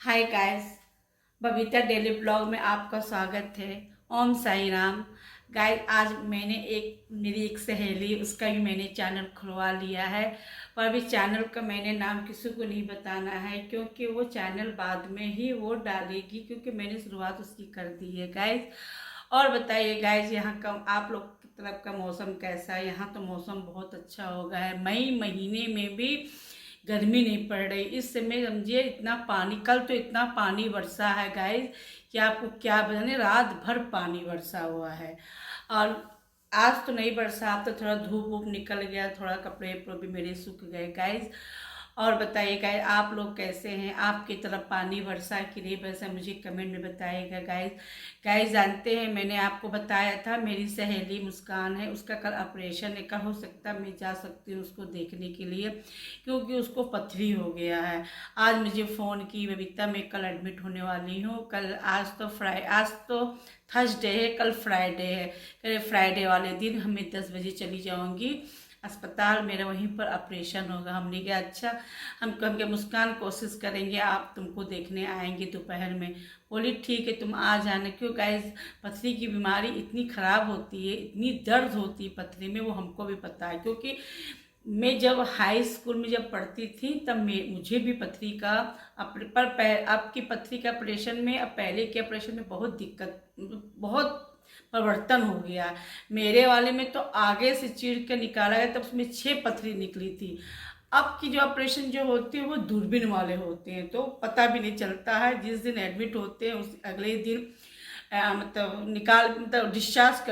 Hi guys, Babita daily blog में आपका स्वागत है। ओम साई राम। गाइस, आज मैंने मेरी एक सहेली, उसका भी मैंने चैनल खुलवा लिया है। पर अभी चैनल का मैंने नाम किसी को नहीं बताना है, क्योंकि वो चैनल बाद में ही वो डालेगी, क्योंकि मैंने शुरुआत उसकी कर दी है गाइस। और बताइए गाइस, यहाँ का आप लोग की तरफ का मौसम कैसा है? यहाँ तो मौसम बहुत अच्छा हो गया है। मई महीने में भी गर्मी नहीं पड़ रही। इस समय समझिए इतना पानी, कल तो इतना पानी बरसा है गाइस कि आपको क्या बताने, रात भर पानी बरसा हुआ है। और आज तो नहीं बरसा, अब तो थोड़ा धूप वूप निकल गया, थोड़ा कपड़े उपड़े भी मेरे सूख गए गाइस। और बताइए गाइस, आप लोग कैसे हैं? आपकी तरफ पानी बरसा कि नहीं बरसा, मुझे कमेंट में बताइएगा गाइस। गाइस, जानते हैं मैंने आपको बताया था, मेरी सहेली मुस्कान है, उसका कल ऑपरेशन है। कल हो सकता है मैं जा सकती हूँ उसको देखने के लिए, क्योंकि उसको पथरी हो गया है। आज मुझे फ़ोन की, बबीता मैं कल एडमिट होने वाली हूँ। कल, आज तो थर्सडे है, कल फ्राइडे है। कल फ्राइडे वाले दिन हमें 10 बजे चली जाऊँगी अस्पताल, मेरा वहीं पर ऑपरेशन होगा। हमने कहा अच्छा, हम कहेंगे मुस्कान कोशिश करेंगे, आप तुमको देखने आएंगे दोपहर में। बोली ठीक है, तुम आ जाना। क्यों गाइस, पथरी की बीमारी इतनी ख़राब होती है, इतनी दर्द होती है पथरी में, वो हमको भी पता है। क्योंकि मैं जब हाई स्कूल में जब पढ़ती थी, तब मुझे भी पथरी का आपकी पथरी के ऑपरेशन में, अब पहले के ऑपरेशन में बहुत दिक्कत, बहुत परिवर्तन हो गया। मेरे वाले में तो आगे से चीर के निकाला गया, तब उसमें 6 पथरी निकली थी। अब की जो ऑपरेशन जो होती है वो दूरबीन वाले होते हैं, तो पता भी नहीं चलता है। जिस दिन एडमिट होते हैं उस अगले ही दिन मतलब डिस्चार्ज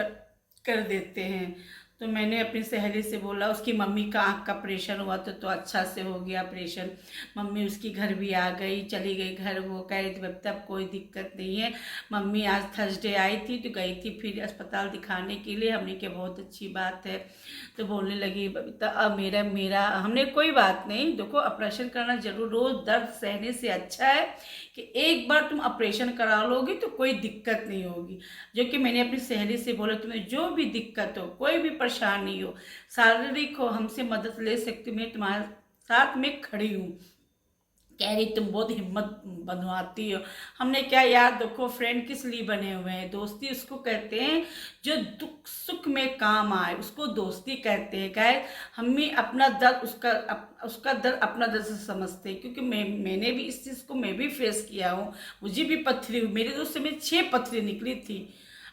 कर देते हैं। तो मैंने अपनी सहेली से बोला, उसकी मम्मी का आँख का ऑपरेशन हुआ तो अच्छा से हो गया ऑपरेशन। मम्मी उसकी घर भी आ गई, चली गई घर। वो कह रही थी बबीता अब कोई दिक्कत नहीं है। मम्मी आज थर्सडे आई थी तो गई थी फिर अस्पताल दिखाने के लिए। हमने कहा बहुत अच्छी बात है। तो बोलने लगी बबीता अब मेरा मेरा हमने कोई बात नहीं, देखो ऑपरेशन करना जरूर, रोज दर्द सहने से अच्छा है कि एक बार तुम ऑपरेशन करा लोगी तो कोई दिक्कत नहीं होगी। जो कि मैंने अपनी सहेली से बोला, तुम्हें जो भी दिक्कत हो, कोई भी परेशानी हो, शारीरिक हो, हमसे मदद ले सकती हूँ, मैं तुम्हारे साथ में खड़ी हूँ। कह रही तुम बहुत हिम्मत बनवाती हो। हमने क्या यार, देखो फ्रेंड किस लिए बने हुए हैं? दोस्ती उसको कहते हैं जो दुख सुख में काम आए, उसको दोस्ती कहते हैं। गाय, हम भी अपना दर्द उसका दर्द अपना दर्द से समझते हैं। क्योंकि मैंने भी इस चीज़ को मैं भी फेस किया हूँ। मुझे भी पथरी हुई, मेरे दोस्त में 6 पथरी निकली थी।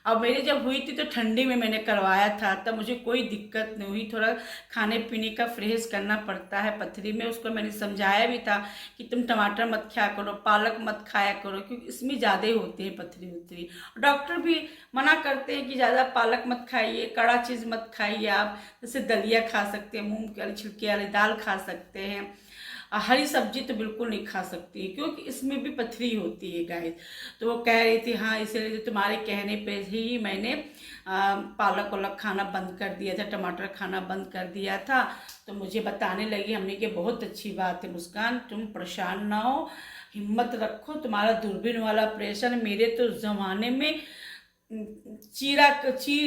अब मेरी जब हुई थी तो ठंडी में मैंने करवाया था, तब मुझे कोई दिक्कत नहीं हुई। थोड़ा खाने पीने का फ्रेश करना पड़ता है पथरी में। उसको मैंने समझाया भी था कि तुम टमाटर मत खाया करो, पालक मत खाया करो, क्योंकि इसमें ज़्यादा होते हैं पथरी उथरी। डॉक्टर भी मना करते हैं कि ज़्यादा पालक मत खाइए, कड़ा चीज़ मत खाइए। आप जैसे दलिया खा सकते हैं, मूंग की छिलके वाली दाल खा सकते हैं, हरी सब्जी तो बिल्कुल नहीं खा सकती, क्योंकि इसमें भी पथरी होती है गाइस। तो वो कह रही थी हाँ, इसीलिए तुम्हारे कहने पे ही मैंने पालक वालक खाना बंद कर दिया था, टमाटर खाना बंद कर दिया था। तो मुझे बताने लगी, हमने कि बहुत अच्छी बात है मुस्कान, तुम परेशान ना हो, हिम्मत रखो, तुम्हारा दूरबीन वाला ऑपरेशन, मेरे तो ज़माने में चीर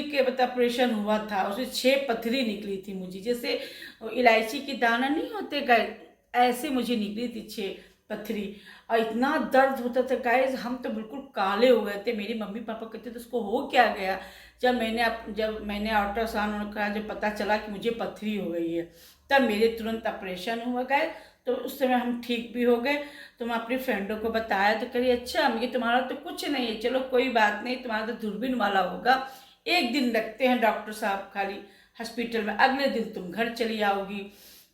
के बता ऑपरेशन हुआ था, उसमें 6 पथरी निकली थी मुझे, जैसे इलायची की दाना नहीं होते गाय, ऐसे मुझे निकली थी 6 पथरी। और इतना दर्द होता था गाइस, हम तो बिल्कुल काले हो गए थे। मेरी मम्मी पापा कहते थे उसको हो क्या गया। जब मैंने अल्ट्रासाउंड का जब पता चला कि मुझे पथरी हो गई है, तब मेरे तुरंत ऑपरेशन हुआ गए। तो उस समय हम ठीक भी हो गए। तो मैं अपनी फ्रेंडों को बताया तो कही अच्छा मम्मी तुम्हारा तो कुछ नहीं है, चलो कोई बात नहीं, तुम्हारा तो दूरबीन वाला होगा, एक दिन रखते हैं डॉक्टर साहब खाली हॉस्पिटल में, अगले दिन तुम घर चली आओगी।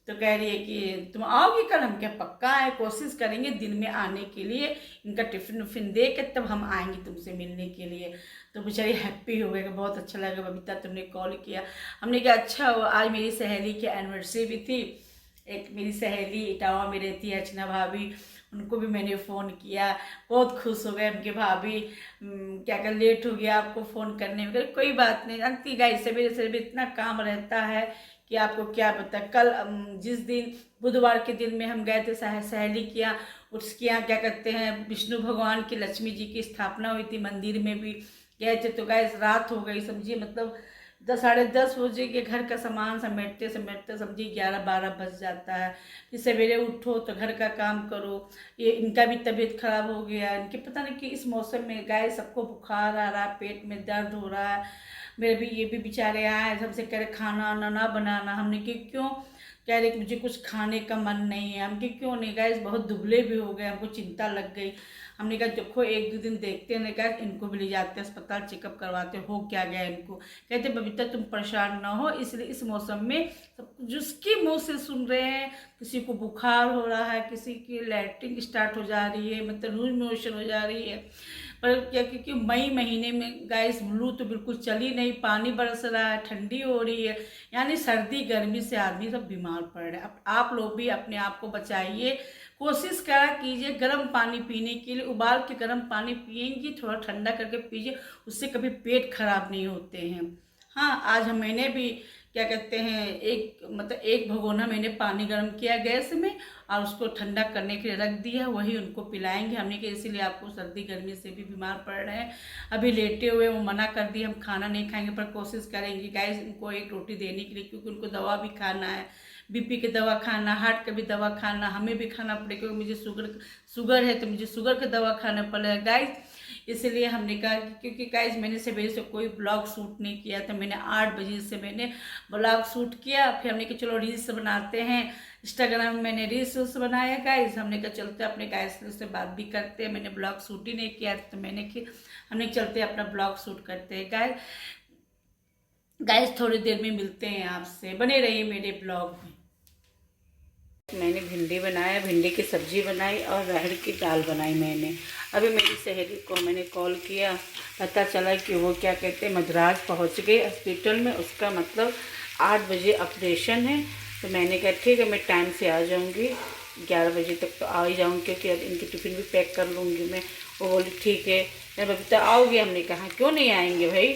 तो कह रही है कि तुम आओगी कल? हम क्या पक्का है, कोशिश करेंगे दिन में आने के लिए, इनका टिफिन उफिन दे के तब हम आएंगे तुमसे मिलने के लिए। तो बेचारी हैप्पी हो गए, बहुत अच्छा लगा बबीता तुमने कॉल किया। हमने कहा अच्छा हुआ, आज मेरी सहेली की एनिवर्सरी भी थी। एक मेरी सहेली इटावा में रहती है, अर्चना भाभी, उनको भी मैंने फ़ोन किया, बहुत खुश हो गए उनके भाभी। क्या कर लेट हो गया आपको फ़ोन करने में? कोई बात नहीं, अंती गाइस सवेरे सवेरे इतना काम रहता है कि आपको क्या पता। कल जिस दिन बुधवार के दिन में हम गए थे सहेली के यहाँ, उसके यहाँ क्या कहते हैं विष्णु भगवान की, लक्ष्मी जी की स्थापना हुई थी, मंदिर में भी गए थे। तो गाइस रात हो गई समझिए, मतलब 10 साढ़े 10 बजे के घर का सामान समेटते समेटते समझिए 11-12 बज जाता है। फिर सवेरे उठो तो घर का काम करो। ये इनका भी तबीयत खराब हो गया, इनके पता नहीं कि इस मौसम में गाय सबको बुखार आ रहा है, पेट में दर्द हो रहा है। मेरे भी ये भी बेचारे आए, सबसे कह रहे खाना वाना ना बनाना। हमने कि क्यों, कह रहे मुझे कुछ खाने का मन नहीं है। हम कि क्यों नहीं, गाइस बहुत दुबले भी हो गए, हमको चिंता लग गई। हमने कहा देखो 1-2 दिन देखते हैं, कहा इनको भी ले जाते हैं अस्पताल, चेकअप करवाते हो क्या गया इनको। कहते बबीता तुम परेशान ना हो, इसलिए इस मौसम में सब जिसके मुंह से सुन रहे हैं, किसी को बुखार हो रहा है, किसी की लैट्रिन स्टार्ट हो जा रही है, मतलब लूज मोशन हो जा रही है। पर क्या, क्योंकि मई महीने में गाइस लू तो बिल्कुल चल ही नहीं, पानी बरस रहा है, ठंडी हो रही है, यानी सर्दी गर्मी से आदमी सब बीमार पड़ रहे हैं। अब आप लोग भी अपने आप को बचाइए, कोशिश करा कीजिए गर्म पानी पीने के लिए। उबाल के गर्म पानी पिएंगी, थोड़ा ठंडा करके पीजिए, उससे कभी पेट खराब नहीं होते हैं। हाँ, आज मैंने भी क्या कहते हैं एक भगोना मैंने पानी गर्म किया गैस में और उसको ठंडा करने के लिए रख दिया, वही उनको पिलाएंगे। हमने कि इसीलिए आपको सर्दी गर्मी से भी बीमार पड़ रहे हैं। अभी लेटे हुए वो मना कर दिए हम खाना नहीं खाएंगे, पर कोशिश करेंगे गाइस उनको एक रोटी देने के लिए, क्योंकि उनको दवा भी खाना है, बीपी की दवा खाना, हार्ट का भी दवा खाना, हमें भी खाना पड़ेगा, क्योंकि मुझे शुगर है तो मुझे शुगर का दवा खाना पड़ेगा गाइस। इसलिए हमने कहा क्योंकि गाइस मैंने सवेरे से कोई ब्लॉग शूट नहीं किया था, मैंने 8 बजे से मैंने ब्लॉग शूट किया। फिर हमने कहा चलो रील्स बनाते हैं, इंस्टाग्राम में मैंने रील्स बनाया गाइस। हमने कहा चलते अपने गाइस से बात भी करते हैं, मैंने ब्लॉग शूट ही नहीं किया तो हमने चलते अपना ब्लॉग शूट करते हैं गाइस थोड़ी देर में मिलते हैं आपसे, बने रहिए मेरे ब्लॉग में। मैंने भिंडी बनाया, भिंडी की सब्जी बनाई और अरहर की दाल बनाई मैंने। अभी मेरी सहेली को मैंने कॉल किया, पता चला कि वो क्या कहते हैं मद्रास पहुंच गए हॉस्पिटल में, उसका मतलब 8 बजे ऑपरेशन है। तो मैंने कहा ठीक है मैं टाइम से आ जाऊंगी, 11 बजे तक तो आ ही जाऊँगी, क्योंकि अब इनकी टिफ़िन भी पैक कर लूँगी मैं। वो बोली ठीक है मैं बबीता आओगी, हमने कहा क्यों नहीं आएंगे भाई।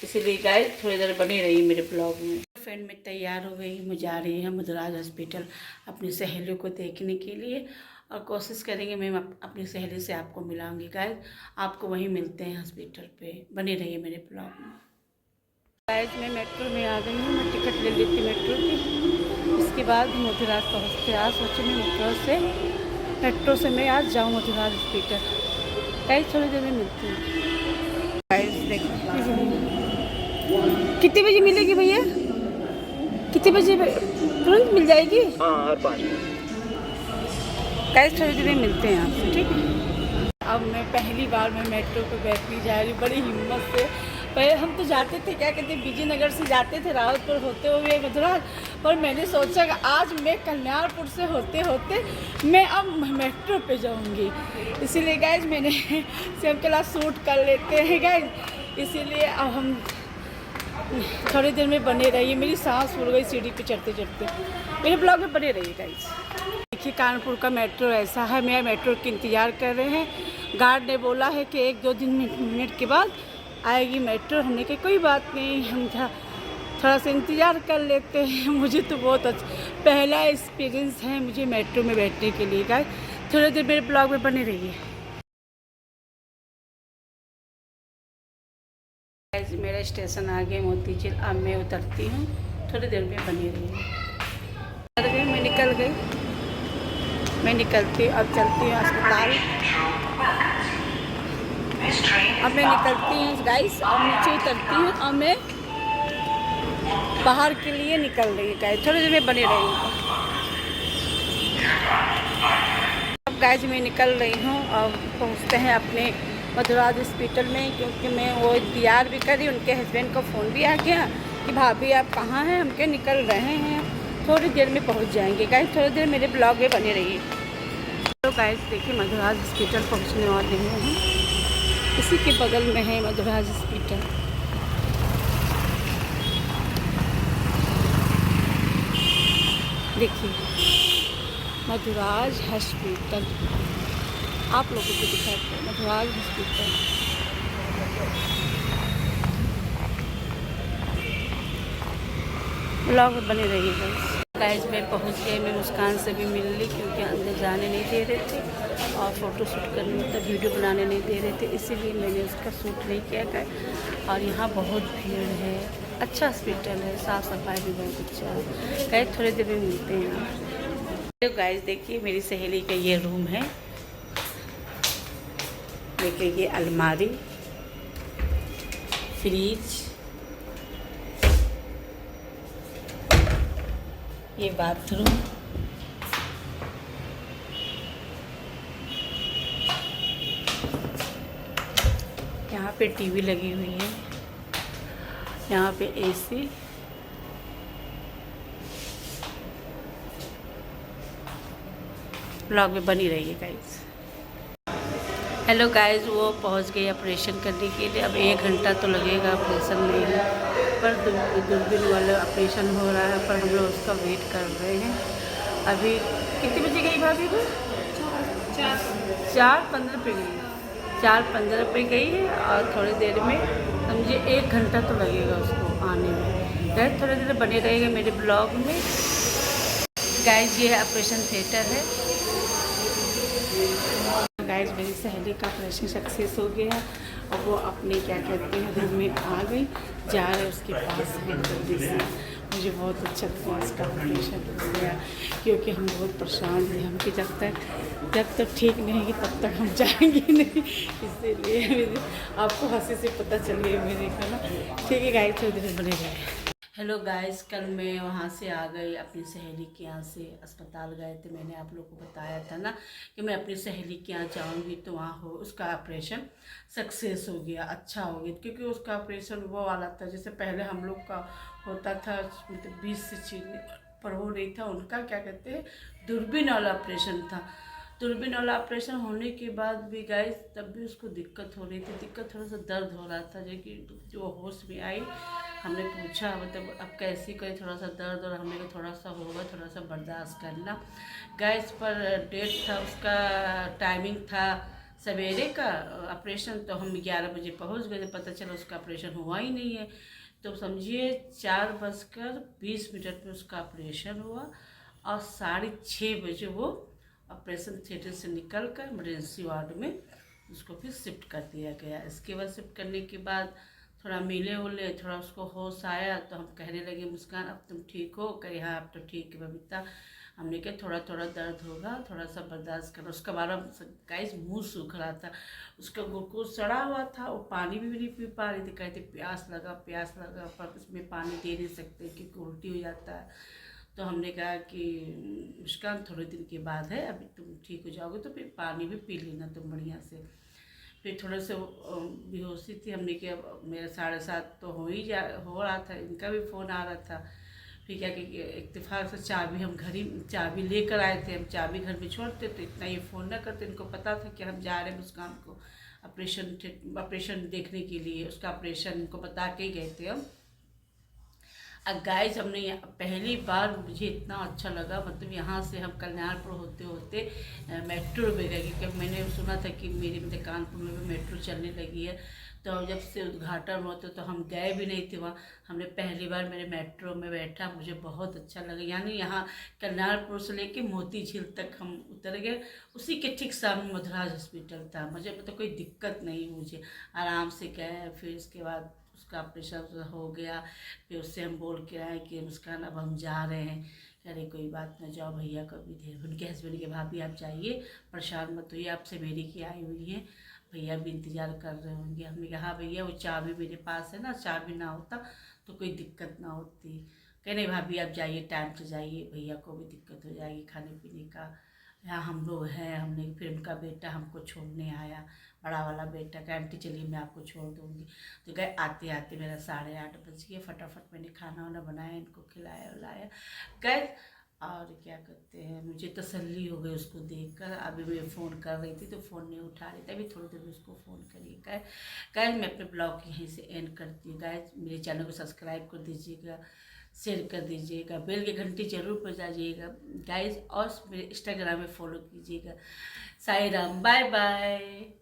इसीलिए गाइस थोड़ी देर बनी रही मेरे ब्लॉग में। फ्रेंड में तैयार हो गई, मैं जा रही है मद्रास हॉस्पिटल अपनी सहेली को देखने के लिए, और कोशिश करेंगे मैं अपनी सहेली से आपको मिलाऊंगी गाइस। आपको वहीं मिलते हैं हॉस्पिटल पे, बने रहिए मेरे ब्लॉग में। गाइस मैं मेट्रो में आ गई हूँ, मैं टिकट ले लेती मेट्रो की, उसके बाद मद्रास पहुँचते। आज सोचे मैं मेट्रो से मैं आज जाऊँ मद्रास हॉस्पिटल। गाइस थोड़ी देर में मिलती हूँ। गाइस देखो कितने बजे मिलेगी भैया, कितने बजे तुरंत मिल जाएगी? हाँ हर 5 मिनट। गाइस थोड़ी देर में मिलते हैं आपसे, ठीक है। अब मैं पहली बार मैं मेट्रो पे बैठने जा रही हूँ बड़ी हिम्मत से। पहले हम तो जाते थे क्या कहते हैं विजयनगर से जाते थे रावतपुर होते हुए मद्रास, पर मैंने सोचा कि आज मैं कल्याणपुर से होते होते मैं अब मेट्रो पे जाऊंगी। इसीलिए गाइस मैंने सब क्लास शूट कर लेते हैं गाइस, इसीलिए अब हम थोड़ी देर में बने रहिए। मेरी सांस फूल गई सीढ़ी पे चढ़ते चढ़ते, मेरे ब्लॉग में बने रहिए गाइस। देखिए कानपुर का मेट्रो ऐसा है, मैं मेट्रो की इंतज़ार कर रहे हैं। गार्ड ने बोला है कि 1-2 मिनट के बाद आएगी मेट्रो। हमने कहा कोई बात नहीं, हम थोड़ा सा इंतज़ार कर लेते हैं। मुझे तो बहुत अच्छा पहला एक्सपीरियंस है मुझे मेट्रो में बैठने के लिए गाइस। थोड़ी देर मेरे ब्लॉग में बने रहिए। मेरा स्टेशन आ गया मोतीझील, अब मैं उतरती हूँ, थोड़ी देर में बनी रही। मैं निकलती हूँ, अब चलती हूँ अस्पताल। अब मैं निकलती हूँ गाइस, अब नीचे उतरती हूँ, अब मैं बाहर के लिए निकल रही हूँ गाइस। थोड़ी देर में बनी रही। अब गाइस मैं निकल रही हूँ, अब पहुँचते हैं अपने मद्रास हॉस्पिटल में, क्योंकि मैं वो इंतजार भी करी। उनके हस्बैंड का फ़ोन भी आ गया कि भाभी आप कहाँ हैं, हम क्या निकल रहे हैं, थोड़ी देर में पहुंच जाएंगे गाइस। थोड़ी देर मेरे ब्लॉग में बने रहिए। तो गाइस देखिए मद्रास हॉस्पिटल पहुंचने वाले हैं, इसी के बगल में है मद्रास हॉस्पिटल। देखिए मद्रास हॉस्पिटल, आप लोगों को दिखाते हैं मद्रास हॉस्पिटल। ब्लॉग बने रहिए गाइस। गाइस मैं पहुंच गई, मैं मुस्कान से भी मिल ली क्योंकि अंदर जाने नहीं दे रहे थे और फ़ोटो शूट करने मतलब वीडियो बनाने नहीं दे रहे थे, इसीलिए मैंने उसका शूट नहीं किया गया। और यहाँ बहुत भीड़ है, अच्छा हॉस्पिटल है, साफ़ सफाई भी बहुत अच्छा है। गाइस थोड़ी देर में मिलते हैं। तो गाइस देखिए मेरी सहेली का ये रूम है, देखिए ये अलमारी, फ्रिज, ये बाथरूम, यहाँ पे टीवी लगी हुई है, यहाँ पे एसी, ब्लॉग में बनी रही है गाइस। हेलो गाइस, वो पहुंच गए ऑपरेशन करने के लिए। अब 1 घंटा तो लगेगा ऑपरेशन में ही, पर दूरबीन वाला ऑपरेशन हो रहा है, पर हम लोग उसका वेट कर रहे हैं। अभी कितने बजे गई भाभी? वो 4:15 पे गई, 4:15 पे गई है और थोड़ी देर में समझिए 1 घंटा तो लगेगा उसको आने में। गाइस थोड़ी देर बने रहेगा मेरे ब्लॉग में। गाइस ये ऑपरेशन थिएटर है। गाइस मेरी सहेली का ऑपरेशन सक्सेस हो गया और वो अपने क्या कहते हैं रूम में आ गई, जा रहे उसके पास में जल्दी से। मुझे बहुत अच्छा लगा उसका ऑपरेशन हो गया क्योंकि हम बहुत परेशान थे। हमके जब तक ठीक नहीं होगी तब तक हम जाएंगे नहीं, इसीलिए आपको हंसी से पता चल गया मेरे को ना। ठीक है गाइस थोड़ी देर बने रहे। हेलो गाइस, कल मैं वहाँ से आ गई अपनी सहेली के यहाँ से, अस्पताल गए थे। मैंने आप लोगों को बताया था ना कि मैं अपनी सहेली के यहाँ जाऊँगी, तो वहाँ हो उसका ऑपरेशन सक्सेस हो गया, अच्छा हो गया। क्योंकि उसका ऑपरेशन वो वाला था जैसे पहले हम लोग का होता था, मतलब 20 से चीनी पर हो रही था। उनका क्या कहते हैं दूरबीन वाला ऑपरेशन था। दूरबीन वाला ऑपरेशन होने के बाद भी गाइस तब भी उसको दिक्कत हो रही थी, थोड़ा सा दर्द हो रहा था। जो होश में आई, हमने पूछा मतलब अब कैसी कोई थोड़ा सा दर्द, और हमने कहा थोड़ा सा होगा, थोड़ा सा बर्दाश्त करना। गैस पर डेट था उसका, टाइमिंग था सवेरे का ऑपरेशन, तो हम 11 बजे पहुंच गए। पता चला उसका ऑपरेशन हुआ ही नहीं है। तो समझिए 4:20 में उसका ऑपरेशन हुआ और 6:30 बजे वो ऑपरेशन थिएटर से निकल कर इमरजेंसी वार्ड में उसको फिर शिफ्ट कर दिया गया। इसके बाद शिफ्ट करने के बाद थोड़ा मिले उले, थोड़ा उसको होश आया तो हम कहने लगे मुस्कान अब तुम ठीक हो? कहे हाँ अब तो ठीक है बबीता। हमने कहा थोड़ा थोड़ा दर्द होगा, थोड़ा सा बर्दाश्त करो। उसका बारा गाइस मुंह सूख रहा था, उसका ग्लूकोज सड़ा हुआ था, वो पानी भी नहीं पी पा रही थी। कहते प्यास लगा पर उसमें पानी दे नहीं सकते क्योंकि उल्टी हो जाता है। तो हमने कहा कि मुस्कान थोड़े दिन के बाद है, अभी तुम ठीक हो जाओगे तो फिर पानी भी पी लेना तुम बढ़िया से। फिर थोड़े से बेहोशी थी। हमने किया मेरा 7:30 तो हो रहा था, इनका भी फ़ोन आ रहा था। फिर क्या कि इत्तेफाक से चाबी हम घर ही चाबी लेकर आए थे। हम चाबी घर में छोड़ते तो इतना ये फ़ोन ना करते। इनको पता था कि हम जा रहे हैं मुस्कान को ऑपरेशन देखने के लिए, उसका ऑपरेशन इनको बता के ही गए थे हम। अब गाइस हमने पहली बार, मुझे इतना अच्छा लगा, मतलब यहाँ से हम कल्याणपुर होते होते मेट्रो में गए क्योंकि मैंने सुना था कि मेरे मतलब कानपुर में भी मेट्रो चलने लगी है। तो जब से उद्घाटन हुआ तो हम गए भी नहीं थे वहाँ। हमने पहली बार मेरे मेट्रो में बैठा, मुझे बहुत अच्छा लगा। यानी यहाँ कल्याणपुर से लेके मोती झील तक हम उतर गए। उसी के ठीक सामने मधुराज हॉस्पिटल था। मुझे मतलब कोई दिक्कत नहीं, मुझे आराम से गए। फिर इसके बाद उसका ऑपरेशन हो गया। फिर उससे हम बोल के आए कि मुस्कान अब हम जा रहे हैं। कह रहे कोई बात ना, जाओ भैया को भी दे। उनके हस्बैंड के भाभी आप जाइए, परेशान मत होइए, आपसे मेरी की आई हुई है, भैया भी इंतज़ार कर रहे होंगे। हमने कहा हाँ भैया वो चाबी मेरे पास है ना, चाबी ना होता तो कोई दिक्कत ना होती। कह नहीं भाभी आप जाइए, टाइम से जाइए, भैया को भी दिक्कत हो जाएगी खाने पीने का। यहाँ हम लोग हैं। हमने फिर उनका बेटा हमको छोड़ने आया, बड़ा वाला बेटा, कहा आंटी चलिए मैं आपको छोड़ दूँगी। तो गए, आते आते मेरा 8:30 बज गए। फटाफट मैंने खाना वाना बनाया, इनको खिलाया उलाया गए। और क्या कहते हैं, मुझे तसल्ली हो गई उसको देखकर। अभी मैं फ़ोन कर रही थी तो फ़ोन नहीं उठा रही थी, अभी थोड़ी देर में उसको फ़ोन करिए। गाइस मैं अपने ब्लॉग यहीं से एंड करती हूँ। गाइस मेरे चैनल को सब्सक्राइब कर दीजिएगा, शेयर कर दीजिएगा, बेल की घंटी जरूर बजाइएगा गाइस, और मेरे इंस्टाग्राम में फॉलो कीजिएगा। Sai Ram, bye bye.